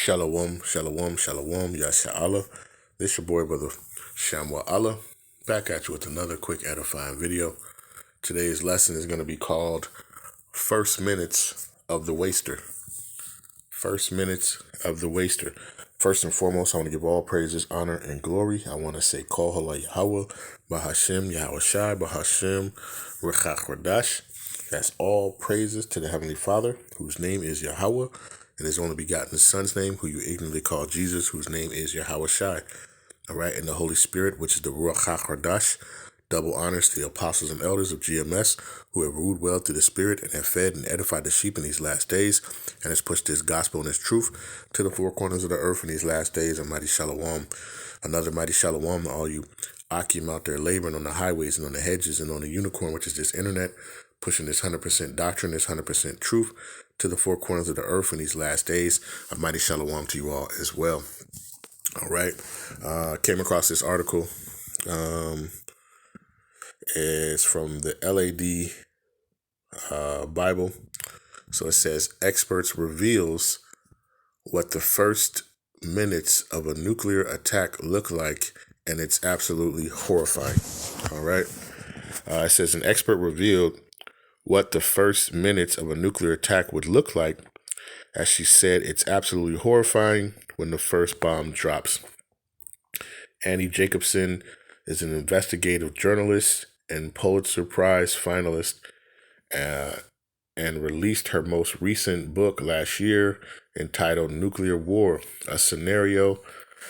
Shalom, shalom, shalom, Yasha. This your boy, brother Shamwa Allah, back at you with another quick edifying video. Today's lesson is going to be called First Minutes of the Waster. First Minutes of the Waster. First and foremost, I want to give all praises, honor, and glory. I want to say, Call Halal Yahawah, Bahasham, Yahawashi, Bahasham, Rawchaa, Qadash. That's all praises to the Heavenly Father, whose name is Yahawah, and his only begotten Son's name, who you ignorantly call Jesus, whose name is Yahawashi. All right, and the Holy Spirit, which is the Rawchaa Qadash. Double honors to the apostles and elders of GMS, who have ruled well through the Spirit and have fed and edified the sheep in these last days, and has pushed this gospel and this truth to the four corners of the earth in these last days. A mighty shalom. Another mighty shalom to all you Akim out there laboring on the highways and on the hedges and on the unicorn, which is this internet, pushing this 100% doctrine, this 100% truth to the four corners of the earth in these last days. A mighty shalom to you all as well. All right. Came across this article. It's from the LAD Bible. So it says, experts reveals what the first minutes of a nuclear attack look like, and it's absolutely horrifying. All right. It says an expert revealed what the first minutes of a nuclear attack would look like. As she said, it's absolutely horrifying when the first bomb drops. Annie Jacobson is an investigative journalist and Pulitzer Prize finalist, and released her most recent book last year entitled Nuclear War, a Scenario,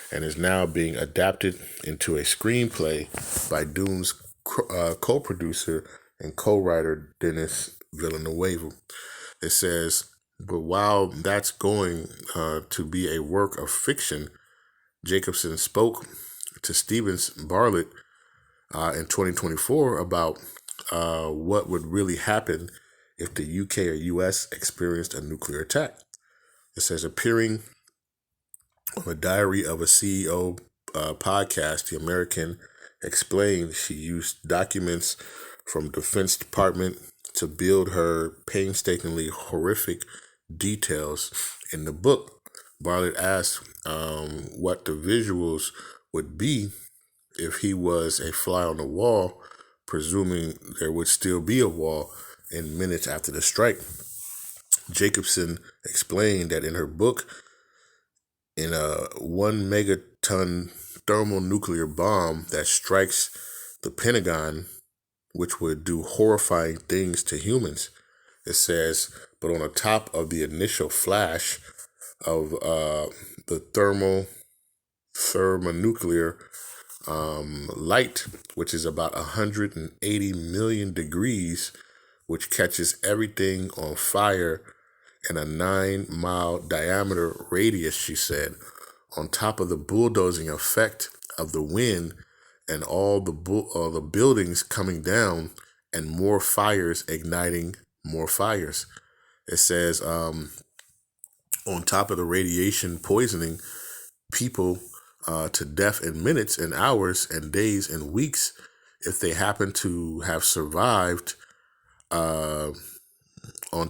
and is now being adapted into a screenplay by Dune's co-producer and co-writer Denis Villeneuve. It says, but while that's going to be a work of fiction, Jacobson spoke to Stephen Bartlett in 2024 about what would really happen if the UK or US experienced a nuclear attack. It says, appearing on the Diary of a CEO podcast, the American explained she used documents from Defense Department to build her painstakingly horrific details in the book. Bartlett asked what the visuals would be if he was a fly on the wall, presuming there would still be a wall in minutes after the strike. Jacobson explained that in her book, in a 1 megaton thermonuclear bomb that strikes the Pentagon, which would do horrifying things to humans, it says, but on the top of the initial flash of the thermonuclear light, which is about 180 million degrees, which catches everything on fire in a 9-mile diameter radius, she said, on top of the bulldozing effect of the wind and all the buildings coming down and more fires igniting more fires. It says, on top of the radiation poisoning people to death in minutes and hours and days and weeks, if they happen to have survived. On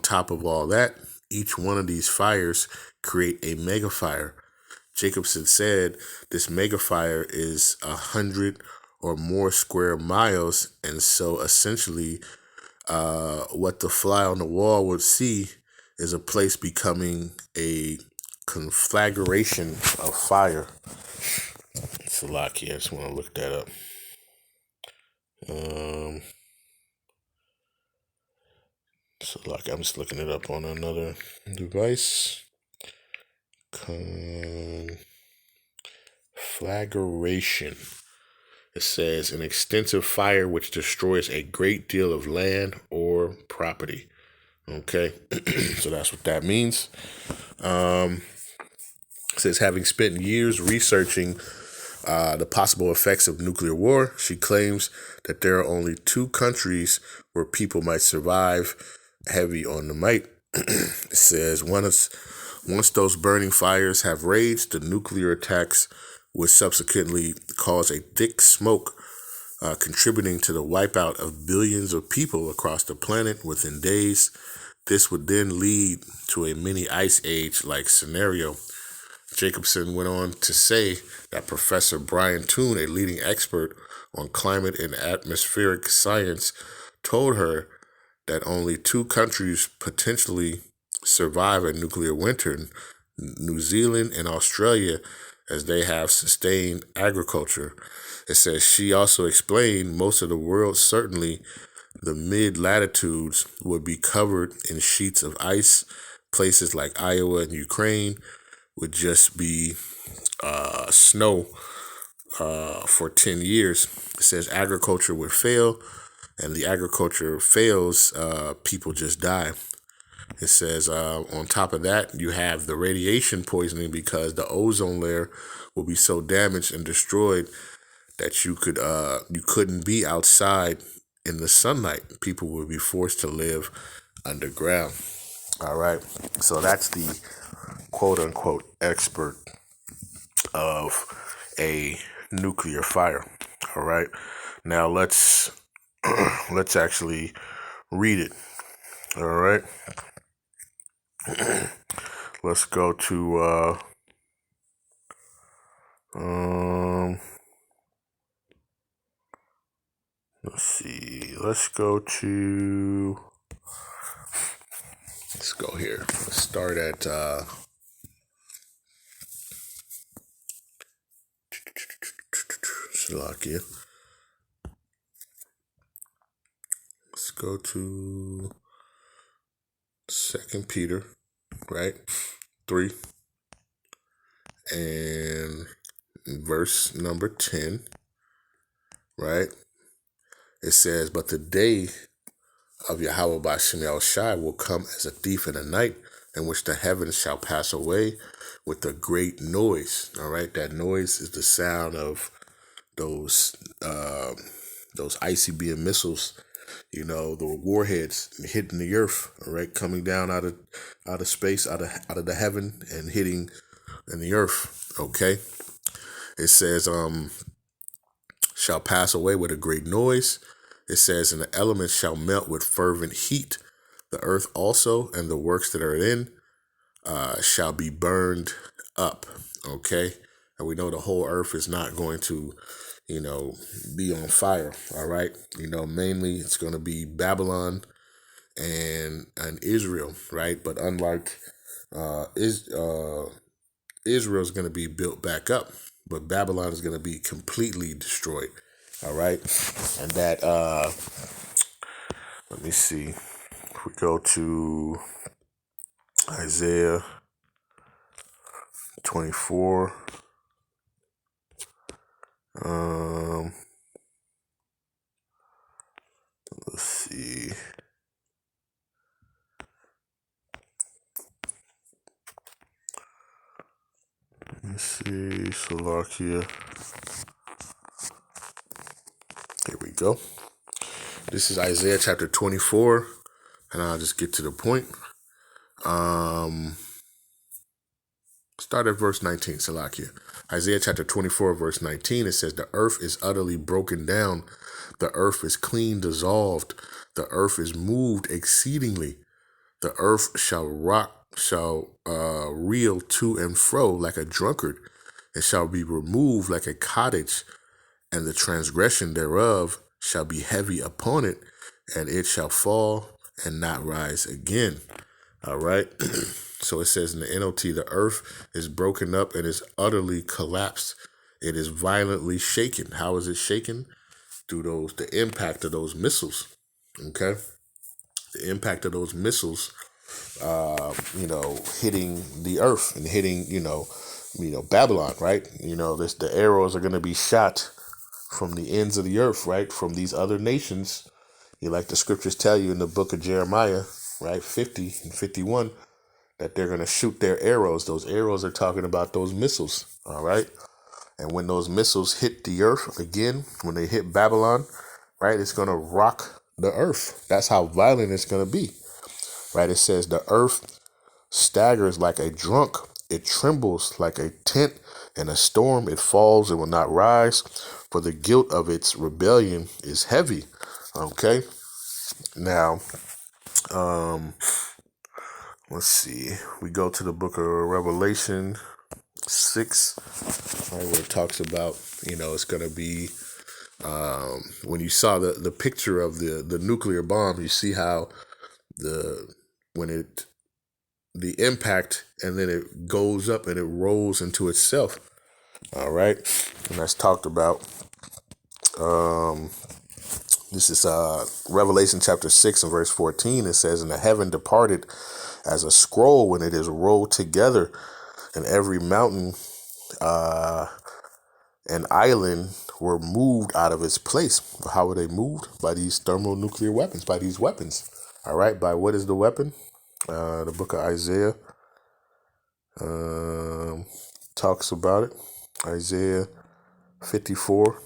top of all that, each one of these fires create a mega fire. Jacobson said this mega fire is 100 or more square miles, and so essentially what the fly on the wall would see is a place becoming a conflagration of fire. It's a lot here. I just want to look that up. So like I'm just looking it up on another device. Conflagration. It says an extensive fire which destroys a great deal of land or property. Okay, so that's what that means. It says, having spent years researching the possible effects of nuclear war, she claims that there are only 2 countries where people might survive. Heavy on the might. It says, once those burning fires have raged, the nuclear attacks would subsequently cause a thick smoke, contributing to the wipeout of billions of people across the planet within days. This would then lead to a mini ice age-like scenario. Jacobson went on to say that Professor Brian Toon, a leading expert on climate and atmospheric science, told her that only 2 countries potentially survive a nuclear winter, New Zealand and Australia, as they have sustained agriculture. It says she also explained most of the world, certainly the mid-latitudes, would be covered in sheets of ice. Places like Iowa and Ukraine would just be snow for 10 years. It says agriculture would fail, and the agriculture fails, people just die. It says on top of that, you have the radiation poisoning because the ozone layer will be so damaged and destroyed that you couldn't be outside in the sunlight. People would be forced to live underground. All right. So that's the quote unquote expert of a nuclear fire. All right. Now let's actually read it. All right. Let's go to let's see. Let's go here. Let's start at Slovakia. Let's go to 2 Peter, right? 3 and verse number 10, right? It says, but the day of Yahawah Bahasham Yahawashi will come as a thief in the night, in which the heavens shall pass away with a great noise. All right, that noise is the sound of those ICBM missiles, the warheads hitting the earth. All right, coming down out of space, out of the heaven, and hitting in the earth. Okay, it says shall pass away with a great noise. It says, and the elements shall melt with fervent heat. The earth also and the works that are in shall be burned up. Okay, and we know the whole earth is not going to, be on fire. All right, mainly it's going to be Babylon and Israel, right? But unlike Israel is going to be built back up, but Babylon is going to be completely destroyed. All right, and that let me see. If we go to Isaiah 24. Let's see. Let's see. Slovakia. Here we go. This is Isaiah chapter 24, and I'll just get to the point. Start at verse 19, Salakia. Isaiah chapter 24, verse 19, it says, the earth is utterly broken down. The earth is clean dissolved. The earth is moved exceedingly. The earth shall reel to and fro like a drunkard. It shall be removed like a cottage, and the transgression thereof shall be heavy upon it, and it shall fall and not rise again. All right. So it says in the NOT, the earth is broken up and is utterly collapsed. It is violently shaken. How is it shaken? Through the impact of those missiles. Okay. The impact of those missiles, hitting the earth and hitting, Babylon, right? The arrows are going to be shot from the ends of the earth, right? From these other nations. Like the scriptures tell you in the book of Jeremiah, right? 50 and 51, that they're going to shoot their arrows. Those arrows are talking about those missiles. All right. And when those missiles hit the earth again, when they hit Babylon, right, it's going to rock the earth. That's how violent it's going to be. Right. It says the earth staggers like a drunk. It trembles like a tent in a storm. It falls and will not rise, for the guilt of its rebellion is heavy. Okay. Now, let's see. We go to the book of Revelation, 6, right, where it talks about, it's going to be, when you saw the picture of the nuclear bomb, you see how when the impact, and then it goes up and it rolls into itself. All right. And that's talked about. This is Revelation chapter 6 and verse 14. It says, "And the heaven departed as a scroll when it is rolled together, and every mountain and island were moved out of its place." How were they moved? By these thermonuclear weapons, by these weapons. All right. By what is the weapon? The book of Isaiah talks about it. Isaiah 54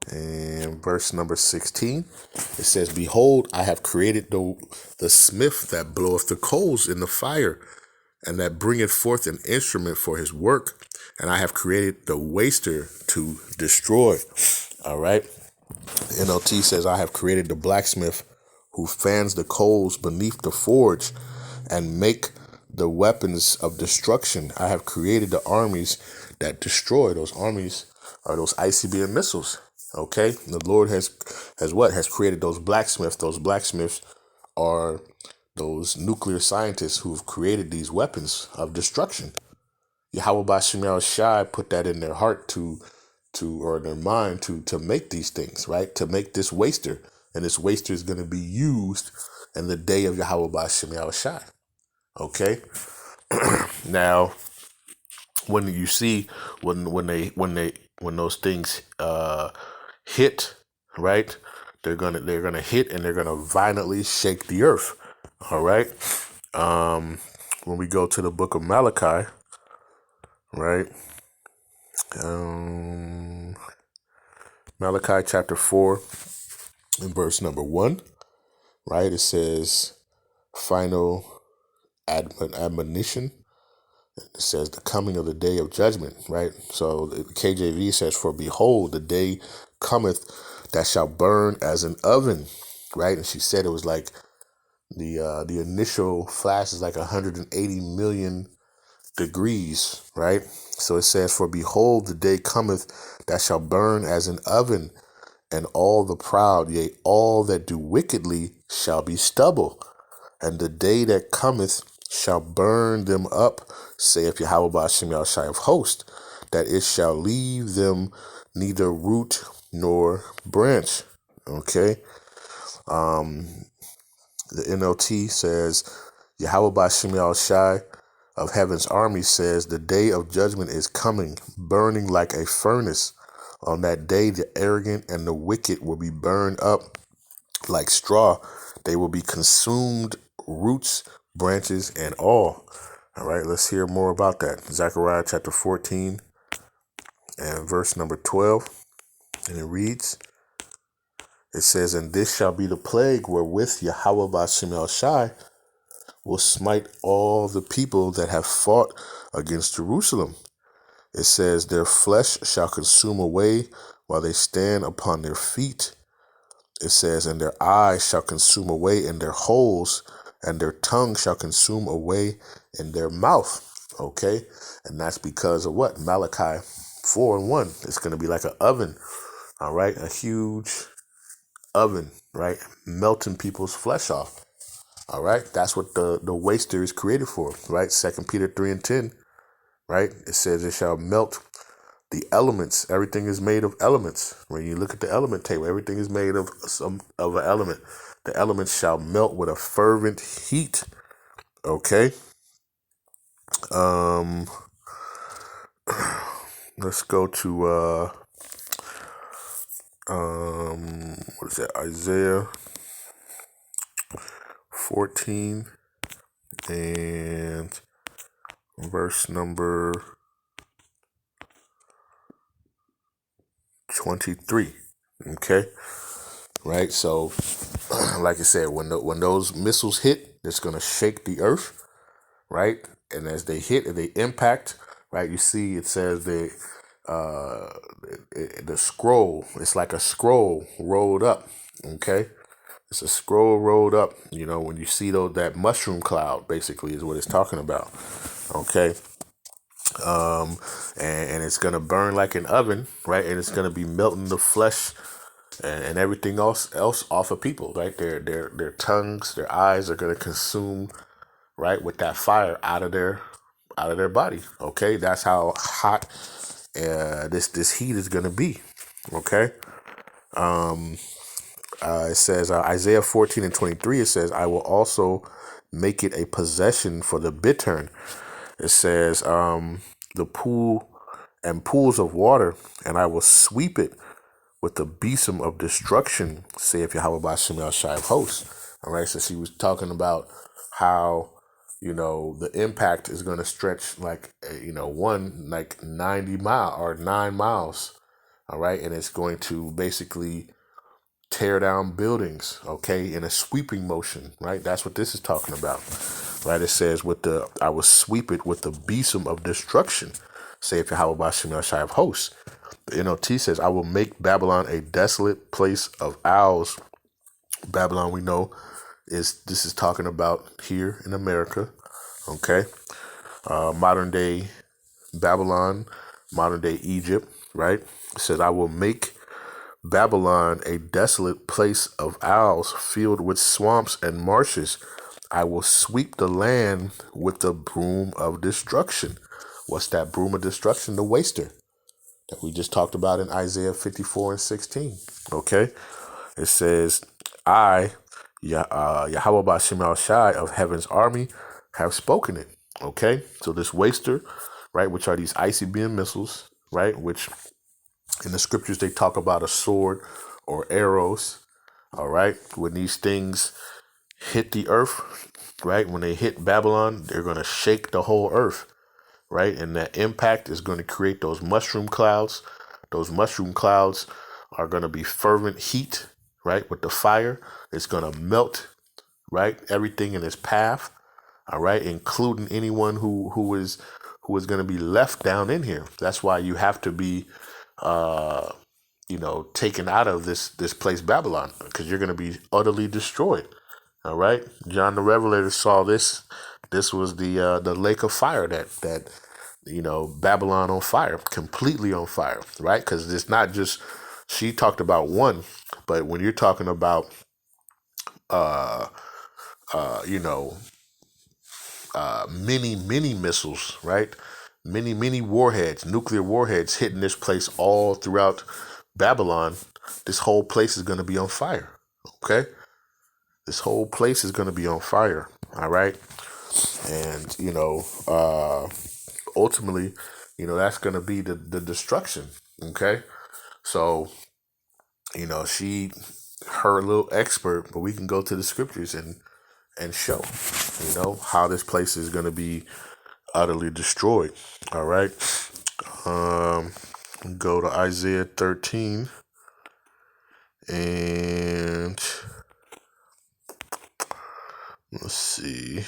and verse number 16. It says, "Behold, I have created the smith that bloweth the coals in the fire, and that bringeth forth an instrument for his work. And I have created the waster to destroy." All right. The NLT says, "I have created the blacksmith who fans the coals beneath the forge and make the weapons of destruction. I have created the armies that destroy." Those armies are those ICBM missiles. Okay. The Lord has created those blacksmiths. Those blacksmiths are those nuclear scientists who've created these weapons of destruction. Yahawashi put that in their heart or in their mind to make these things, right? To make this waster. And this waster is going to be used in the day of Yahawashi. Okay. Now, when you see when those things hit, right? They're gonna hit, and they're gonna violently shake the earth. All right. When we go to the book of Malachi, right? Malachi chapter 4 and verse number 1, right? It says, final admonition. It says the coming of the day of judgment, right? So the KJV says, "For behold, the day cometh that shall burn as an oven," right? And she said it was like the initial flash is like 180 million degrees, right? So it says, "For behold, the day cometh that shall burn as an oven, and all the proud, yea, all that do wickedly, shall be stubble. And the day that cometh shall burn them up, saith Yahawah of hosts, that it shall leave them neither root nor branch." Okay. The NLT says, Yahawah of heaven's army says, "The day of judgment is coming, burning like a furnace. On that day, the arrogant and the wicked will be burned up like straw. They will be consumed, roots, branches, and all." All right, let's hear more about that. Zechariah chapter 14 and verse number 12. And it reads, it says, "And this shall be the plague wherewith Yahawah will smite all the people that have fought against Jerusalem." It says, "Their flesh shall consume away while they stand upon their feet." It says, "And their eyes shall consume away in their holes, and their tongue shall consume away in their mouth." Okay. And that's because of what? Malachi 4 and 1. It's going to be like an oven. All right. A huge oven, right? Melting people's flesh off. All right. That's what the waster is created for, right? 2 Peter 3 and 10, right? It says, "It shall melt the elements." Everything is made of elements. When you look at the element table, everything is made of an element. "The elements shall melt with a fervent heat." Okay. Let's go to what is that? Isaiah 14 and verse number 23. Okay. Right. So, like I said, when those missiles hit, it's gonna shake the earth, right? And as they hit and they impact, right, you see it says the scroll. It's like a scroll rolled up. Okay. It's a scroll rolled up. When you see that mushroom cloud, basically, is what it's talking about. Okay. and it's gonna burn like an oven, right? And it's gonna be melting the flesh and everything else off of people, right? Their tongues, their eyes are gonna consume, right, with that fire out of their body. Okay, that's how hot this heat is gonna be. Okay. It says Isaiah 14:23. It says, "I will also make it a possession for the bittern." It says, "The pool and pools of water, and I will sweep it with the besom of destruction," saith Yahawah Bahasham of hosts. All right, so she was talking about how, the impact is going to stretch like, 90 mile or 9 miles. All right, and it's going to basically tear down buildings, okay, in a sweeping motion, right? That's what this is talking about, right? It says, I will sweep it with the besom of destruction, saith Yahawah Bahasham of hosts. The NLT says, "I will make Babylon a desolate place of owls." Babylon, we know, this is talking about here in America, okay? Modern day Babylon, modern day Egypt, right? It says, "I will make Babylon a desolate place of owls, filled with swamps and marshes. I will sweep the land with the broom of destruction." What's that broom of destruction? The waster that we just talked about in Isaiah 54:16. Okay, it says, "I, Yahawah Bahasham Shai of heaven's army, have spoken it." Okay, so this waster, right, which are these icy beam missiles, right, which in the scriptures they talk about a sword or arrows. All right, when these things hit the earth, right, when they hit Babylon, they're going to shake the whole earth. Right? And that impact is going to create those mushroom clouds. Those mushroom clouds are going to be fervent heat, right? With the fire, it's going to melt, right? Everything in its path, all right, including anyone who is going to be left down in here. That's why you have to be, taken out of this place, Babylon, because you're going to be utterly destroyed. All right, John the Revelator saw this. This was the lake of fire that Babylon on fire, completely on fire, right? Because it's not just, she talked about one, but when you're talking about uh you know many missiles, right? Many warheads, nuclear warheads hitting this place all throughout Babylon, this whole place is going to be on fire. Okay, this whole place is going to be on fire. All right, and ultimately, that's going to be the destruction. Okay, so she, her little expert, but we can go to the scriptures and show how this place is going to be utterly destroyed. All right, go to Isaiah 13 and let's see.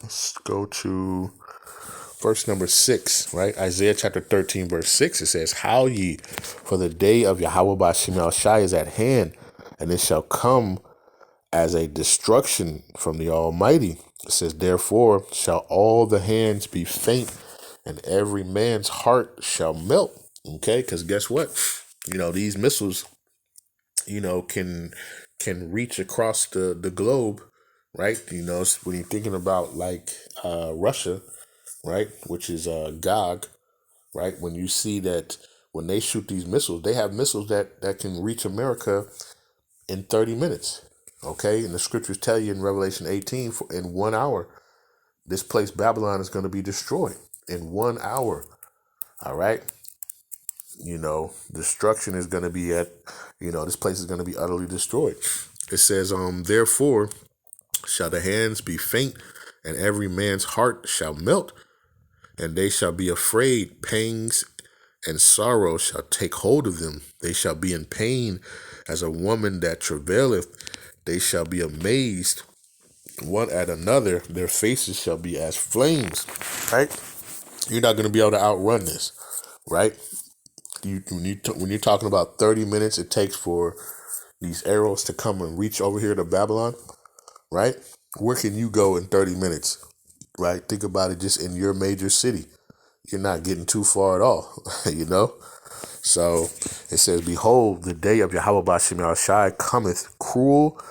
Let's go to verse number 6, right? Isaiah chapter 13, verse 6. It says, "How ye, for the day of Yahawah Bahasham Shai is at hand, and it shall come as a destruction from the Almighty." It says, "Therefore shall all the hands be faint, and every man's heart shall melt." Okay, because guess what? These missiles, can reach across the globe, right? When you're thinking about like Russia, right, which is Gog, right? When you see that when they shoot these missiles, they have missiles that can reach America in 30 minutes. Okay, and the scriptures tell you in Revelation 18, in 1 hour, this place Babylon is going to be destroyed in 1 hour. All right, destruction is going to be this place is going to be utterly destroyed. It says, "Therefore shall the hands be faint, and every man's heart shall melt, and they shall be afraid. Pangs and sorrow shall take hold of them. They shall be in pain as a woman that travaileth. They shall be amazed one at another. Their faces shall be as flames." Right? You're not going to be able to outrun this, right? When you're talking about 30 minutes it takes for these arrows to come and reach over here to Babylon, right? Where can you go in 30 minutes, right? Think about it just in your major city. You're not getting too far at all, you know? So it says, behold, the day of Yahawah Bahasham Yahawashi cometh cruel,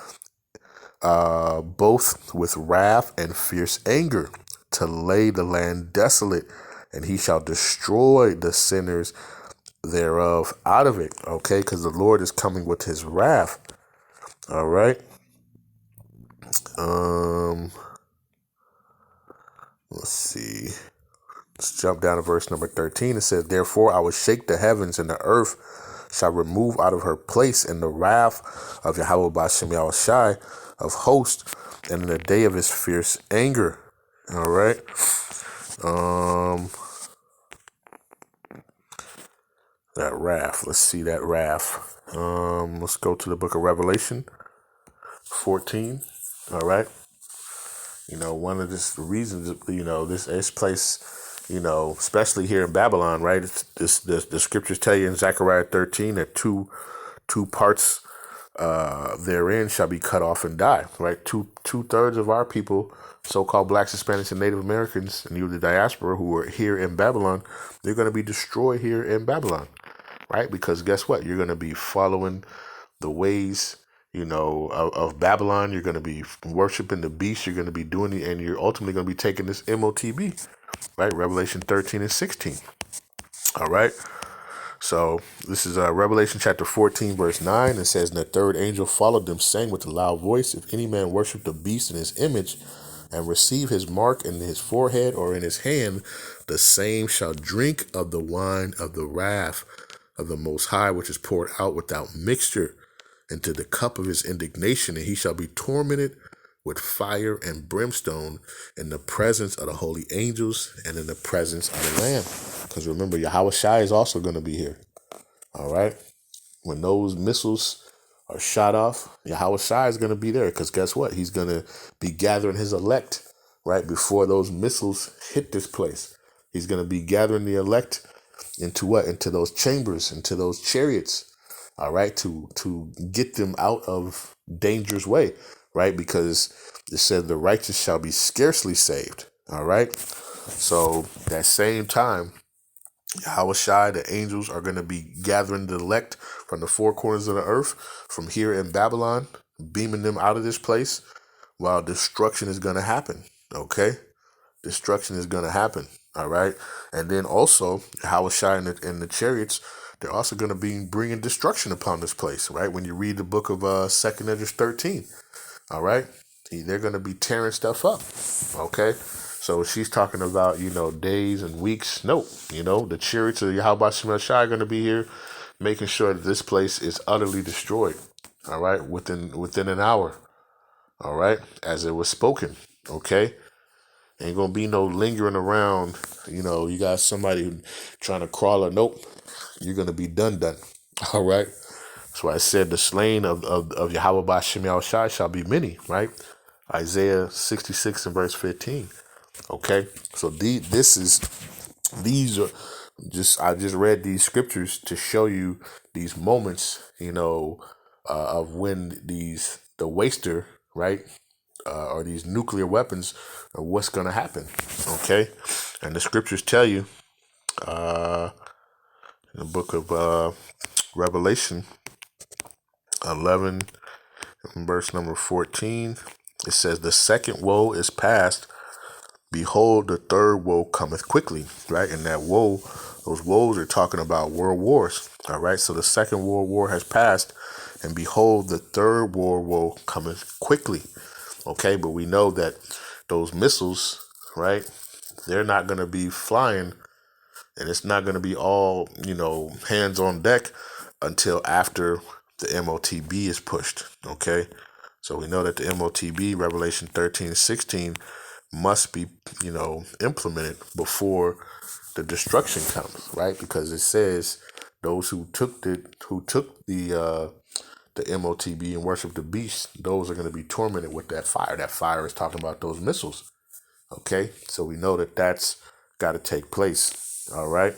both with wrath and fierce anger, to lay the land desolate, and he shall destroy the sinners thereof out of it. Okay, because the Lord is coming with his wrath. All right. Let's see. Let's jump down to verse number 13. It says, therefore I will shake the heavens, and the earth shall remove out of her place in the wrath of Yahawah Bahasham Yahawashi of hosts, and in the day of his fierce anger. All right. That wrath. Let's see that wrath. Let's go to the book of Revelation 14. All right. You know, one of the reasons, you know, this place, you know, especially here in Babylon, right? The scriptures tell you in Zephaniah 13 that two parts therein shall be cut off and die, right? Two-thirds of our people, so-called blacks, Hispanics, and Native Americans, and you the diaspora who are here in Babylon, they're going to be destroyed here in Babylon, right? Because guess what? You're going to be following the ways, you know, of Babylon. You're going to be worshiping the beast. You're going to be doing it, and you're ultimately going to be taking this MOTB, right? Revelation 13 and 16. All right. So this is Revelation chapter 14, verse 9. It says, and the third angel followed them, saying with a loud voice, if any man worship the beast in his image and receive his mark in his forehead or in his hand, the same shall drink of the wine of the wrath of the Most High, which is poured out without mixture into the cup of his indignation, and he shall be tormented with fire and brimstone in the presence of the holy angels and in the presence of the Lamb. Because remember, Yahawashi is also going to be here. All right. When those missiles are shot off, Yahawashi is going to be there. Because guess what? He's going to be gathering his elect right before those missiles hit this place. He's going to be gathering the elect into what? Into those chambers, into those chariots. All right. To get them out of danger's way. Right. Because it said the righteous shall be scarcely saved. All right. So that same time, Yahawashi, the angels are going to be gathering the elect from the four corners of the earth, from here in Babylon, beaming them out of this place, while destruction is going to happen. Okay, destruction is going to happen. All right, and then also Yahawashi and the chariots, they're also going to be bringing destruction upon this place. Right, when you read the book of 2 Esdras 13, all right, they're going to be tearing stuff up. Okay. So she's talking about, you know, days and weeks. Nope. You know, the chariots of Yahawah Bahasham are going to be here, making sure that this place is utterly destroyed. All right. Within an hour. All right. As it was spoken. Okay. Ain't going to be no lingering around. You know, you got somebody trying to crawl or nope. You're going to be done. All right. That's why I said the slain of Yahawah Bahasham shall be many. Right. Isaiah 66 and verse 15. Okay, so these are I just read these scriptures to show you these moments, you know, of when the waster, right, or these nuclear weapons, are what's going to happen. Okay, and the scriptures tell you, in the book of Revelation 11, verse number 14, it says, the second woe is past. Behold, the third woe cometh quickly, right? And that woe, those woes are talking about world wars, all right? So the second world war has passed, and behold, the third world woe cometh quickly, okay? But we know that those missiles, right, they're not going to be flying, and it's not going to be all, you know, hands on deck until after the MOTB is pushed, okay? So we know that the MOTB, Revelation 13:16, must be, you know, implemented before the destruction comes, right? Because it says those who took the MOTB and worship the beast, those are going to be tormented with that fire. That fire is talking about those missiles. Okay, so we know that that's got to take place. All right.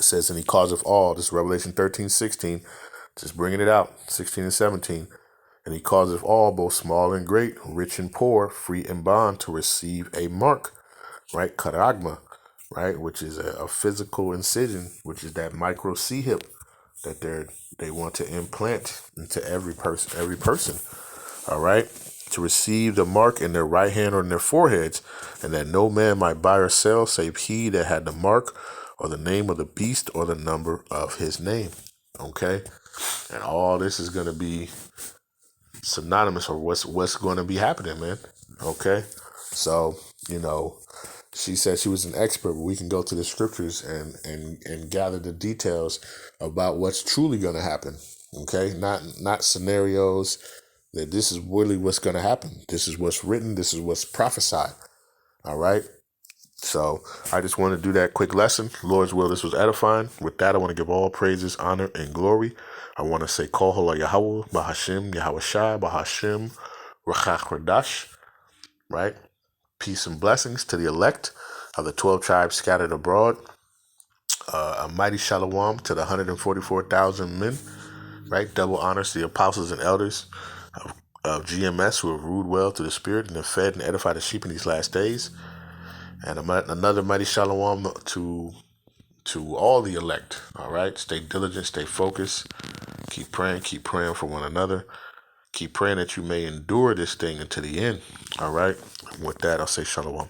It says, and he causeth all, this is Revelation 13:16, just bringing it out, 16 and 17. And he causeth all, both small and great, rich and poor, free and bond, to receive a mark, right? Karagma, right? Which is a physical incision, which is that micro C-hip that they want to implant into every person, all right? To receive the mark in their right hand or in their foreheads, and that no man might buy or sell save he that had the mark or the name of the beast or the number of his name. Okay? And all this is going to be synonymous or what's going to be happening, man. Okay? So, she said she was an expert, but we can go to the scriptures and gather the details about what's truly going to happen. Okay? Not scenarios. That this is really what's going to happen. This is what's written. This is what's prophesied. All right. So I just want to do that quick lesson. Lord's will, this was edifying. With that, I want to give all praises, honor, and glory. I want to say, Kol Halal Yahawah, Bahasham, Yahawashi, Bahasham, Rawchaa, Qadash. Right. Peace and blessings to the elect of the 12 tribes scattered abroad. A mighty shalom to the 144,000 men. Right. Double honors to the apostles and elders of GMS who have ruled well to the Spirit and have fed and edified the sheep in these last days. And another mighty shalom to all the elect. All right. Stay diligent, stay focused. Keep praying for one another. Keep praying that you may endure this thing until the end. All right. And with that, I'll say shalom.